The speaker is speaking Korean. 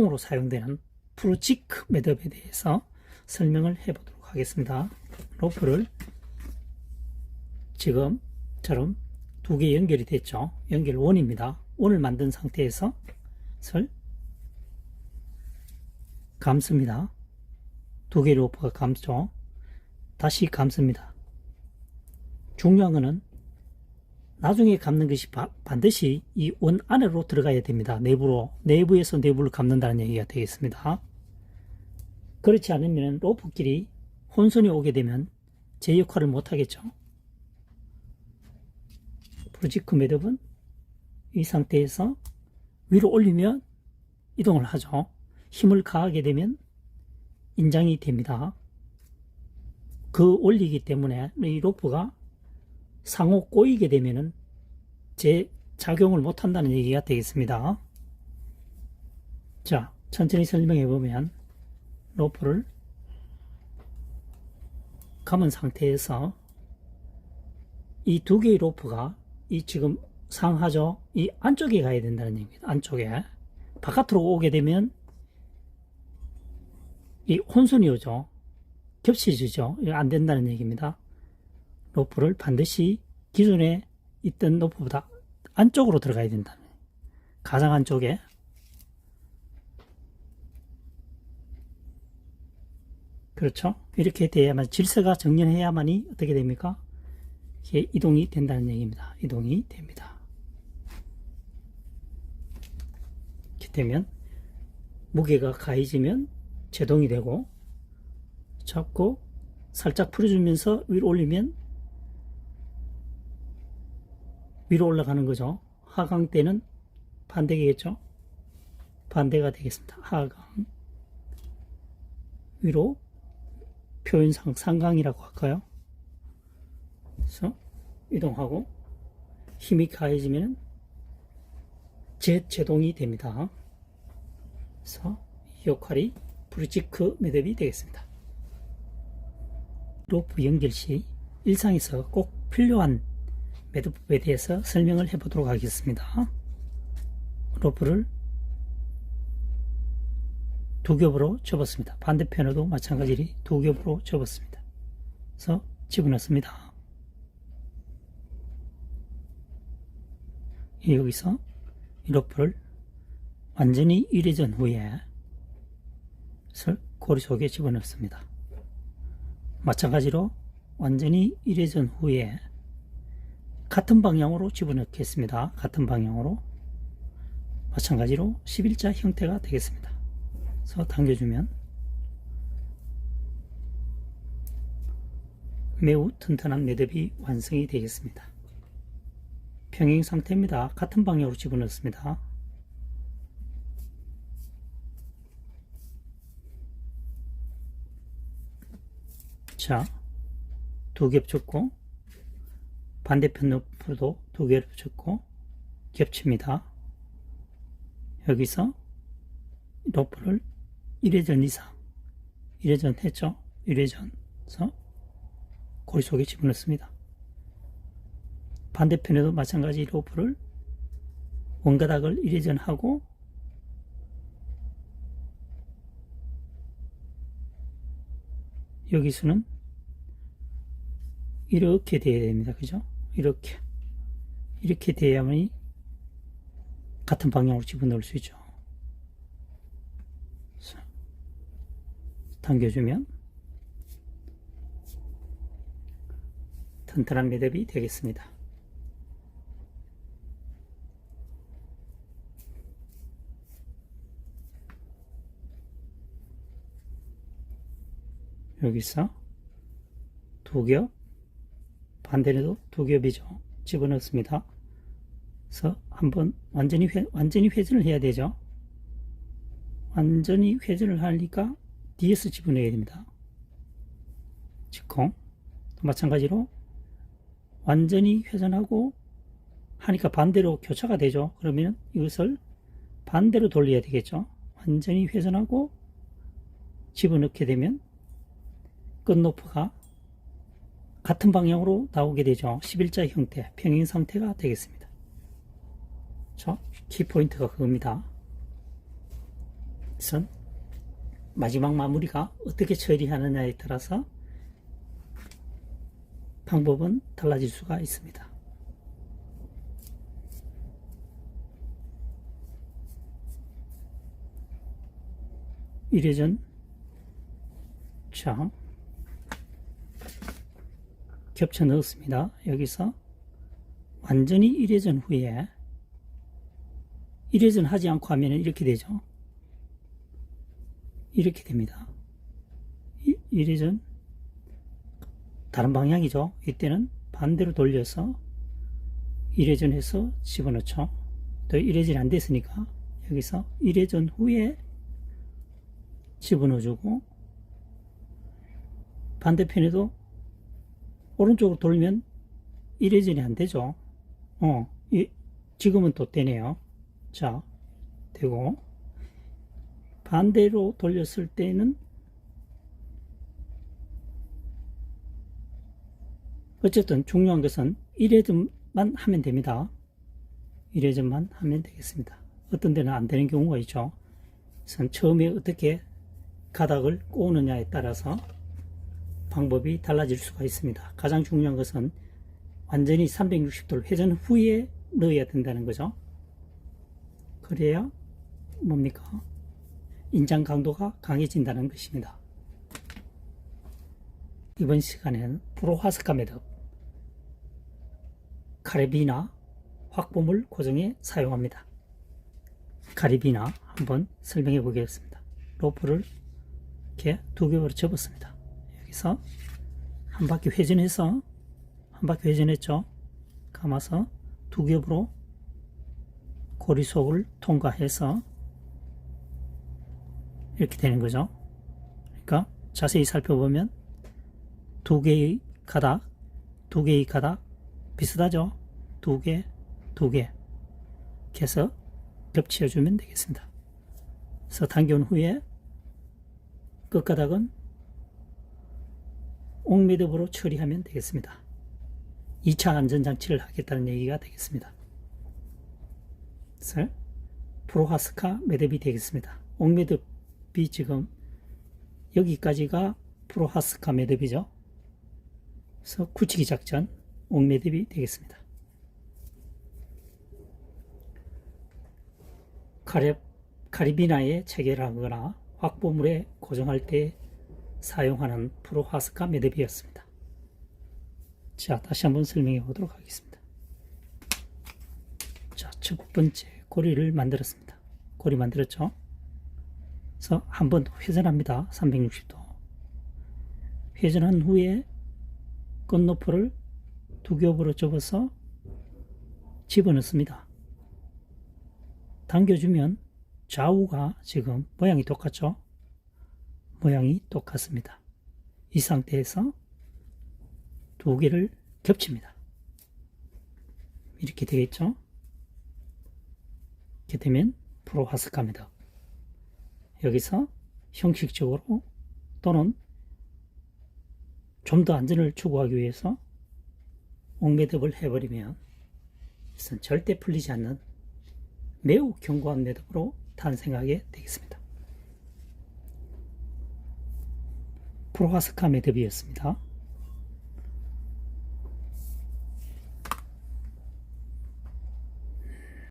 으로 사용되는 프루지크 매듭에 대해서 설명을 해보도록 하겠습니다. 로프를 지금처럼 두 개 연결이 됐죠. 연결 원입니다. 원을 만든 상태에서 설 감습니다. 두 개의 로프가 감죠. 다시 감습니다. 중요한 것은 나중에 감는 것이 반드시 이 원 안으로 들어가야 됩니다. 내부에서 내부를 감는다는 얘기가 되겠습니다. 그렇지 않으면 로프끼리 혼선이 오게 되면 제 역할을 못하겠죠. 프루지크 매듭은 이 상태에서 위로 올리면 이동을 하죠. 힘을 가하게 되면 인장이 됩니다. 그 원리이기 때문에 이 로프가 상호 꼬이게 되면은 제 작용을 못한다는 얘기가 되겠습니다. 자, 천천히 설명해 보면 로프를 감은 상태에서 이 두 개의 로프가 이 지금 상하죠. 이 안쪽에 가야 된다는 얘기입니다. 안쪽에 바깥으로 오게 되면 이 혼선이 오죠. 겹쳐지죠. 이거 안 된다는 얘기입니다. 로프를 반드시 기존에 있던 로프보다 안쪽으로 들어가야 된다. 가장 안쪽에. 그렇죠. 이렇게 돼야만, 질서가 정연해야만이 어떻게 됩니까? 이게 이동이 된다는 얘기입니다. 이동이 됩니다. 이렇게 되면 무게가 가해지면 제동이 되고, 잡고 살짝 풀어주면서 위로 올리면 위로 올라가는 거죠. 하강 때는 반대겠죠. 반대가 되겠습니다. 하강 위로 표현상 상강이라고 할까요? 그래서 이동하고 힘이 가해지면 제동이 됩니다. 그래서 이 역할이 프루지크 매듭이 되겠습니다. 로프 연결 시 일상에서 꼭 필요한 매듭법에 대해서 설명을 해보도록 하겠습니다. 로프를 두 겹으로 접었습니다. 반대편에도 마찬가지로 두 겹으로 접었습니다. 그래서 집어넣습니다. 여기서 이 로프를 완전히 일회전 후에 고리 속에 집어넣습니다. 마찬가지로 완전히 일회전 후에 같은 방향으로 집어넣겠습니다. 같은 방향으로 마찬가지로 11자 형태가 되겠습니다. 그래서 당겨주면 매우 튼튼한 매듭이 완성이 되겠습니다. 평행 상태입니다. 같은 방향으로 집어넣습니다. 자, 두 겹 줬고 반대편 로프도 두 겹 줬고 겹칩니다. 여기서 로프를 1회전 이상 1회전 했죠. 1회전에서 고리 속에 집어넣습니다. 반대편에도 마찬가지 로프를 원가닥을 1회전 하고 여기서는 이렇게 돼야 됩니다. 그죠? 이렇게 돼야만이 같은 방향으로 집어넣을 수 있죠. 당겨주면 튼튼한 매듭이 되겠습니다. 여기서 두 겹, 반대로도 두 겹이죠. 집어넣습니다. 그래서 한번 완전히 회전을 해야 되죠. 완전히 회전을 하니까 뒤에서 집어넣어야 됩니다. 직공. 마찬가지로 완전히 회전하고 하니까 반대로 교차가 되죠. 그러면 이것을 반대로 돌려야 되겠죠. 완전히 회전하고 집어넣게 되면 끝로프가 같은 방향으로 나오게 되죠. 11자 형태, 평행 상태가 되겠습니다. 키포인트가 그겁니다. 그래서 마지막 마무리가 어떻게 처리하느냐에 따라서 방법은 달라질 수가 있습니다. 이래전 자 겹쳐 넣었습니다. 여기서 완전히 1회전 후에 1회전 하지 않고 하면 이렇게 되죠. 이렇게 됩니다. 1회전 다른 방향이죠. 이때는 반대로 돌려서 1회전 해서 집어넣죠. 또 1회전이 안 됐으니까 여기서 1회전 후에 집어넣어주고, 반대편에도 오른쪽으로 돌면 1회전이 안 되죠. 지금은 또 되네요. 자, 되고, 반대로 돌렸을 때는 어쨌든 중요한 것은 1회전만 하면 됩니다. 1회전만 하면 되겠습니다. 어떤 데는 안 되는 경우가 있죠. 그래서 처음에 어떻게 가닥을 꼬느냐에 따라서 방법이 달라질 수가 있습니다. 가장 중요한 것은 완전히 360도를 회전 후에 넣어야 된다는 거죠. 그래야 뭡니까? 인장 강도가 강해진다는 것입니다. 이번 시간에는 프로하스카 매듭, 카리비나 확보물 고정에 사용합니다. 카리비나 한번 설명해 보겠습니다. 로프를 이렇게 두 겹으로 접었습니다. 여기서 한 바퀴 회전해서, 한 바퀴 회전했죠. 감아서 두 겹으로 고리 속을 통과해서 이렇게 되는 거죠. 그러니까 자세히 살펴보면 두 개의 가닥 비슷하죠. 두 개 이렇게 해서 겹치어주면 되겠습니다. 그래서 당겨온 후에 끝가닥은 옥매듭으로 처리하면 되겠습니다. 2차 안전장치를 하겠다는 얘기가 되겠습니다. 그래서 프로하스카 매듭이 되겠습니다. 옥매듭이 지금 여기까지가 프로하스카 매듭이죠. 그래서 굳히기 작전 옥매듭이 되겠습니다. 카리비나에 체결하거나 확보물에 고정할 때 사용하는 프로하스카 매듭이었습니다. 자, 다시 한번 설명해 보도록 하겠습니다. 자, 첫 번째 고리를 만들었습니다. 고리 만들었죠? 그래서 한 번 더 회전합니다. 360도. 회전한 후에 끝노프를 두 겹으로 접어서 집어넣습니다. 당겨주면 좌우가 지금 모양이 똑같죠? 모양이 똑같습니다. 이 상태에서 두 개를 겹칩니다. 이렇게 되겠죠? 이렇게 되면 프로하스카 매듭. 여기서 형식적으로 또는 좀 더 안전을 추구하기 위해서 옥매듭을 해버리면 절대 풀리지 않는 매우 견고한 매듭으로 탄생하게 되겠습니다. 프로하스카 매듭이었습니다.